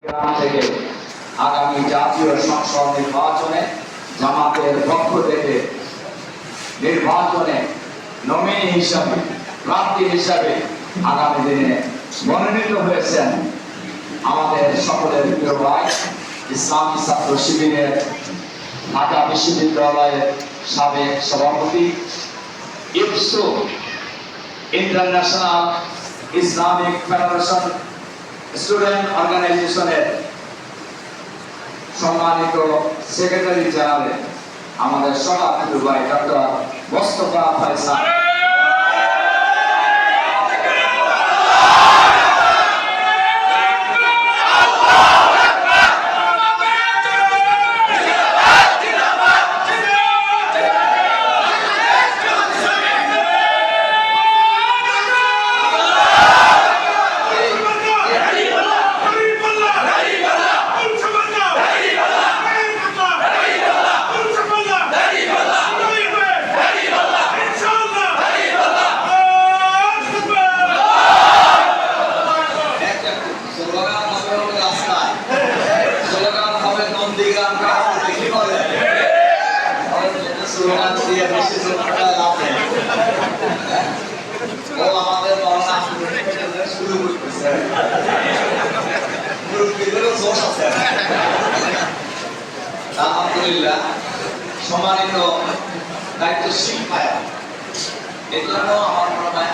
থেকে আগামী জাতীয় সংসদ নির্বাচনে জামাতের পক্ষ থেকে নির্বাচনে নমিনি হিসাবে প্রার্থী হিসাবে আগামী দিনে মনোনীত হয়েছেন আমাদের সকলের প্রিয় ভাই ইসলামী ছাত্র শিবিরের ঢাকা বিশ্ববিদ্যালয়ের সাবেক সভাপতি ইফসু ইন্টারন্যাশনাল ইসলামিক ফেডারেশন স্টুডেন্ট অর্গানাইজেশনের সম্মানিত সেক্রেটারি জেনারেল আমাদের সভাপতি ভাই ডক্টর মোস্তফা ফয়সাল, আলহামদুলিল্লাহ সম্মানিত দায়িত্বশীল ভাই, এই জন্য আমার মনে হয়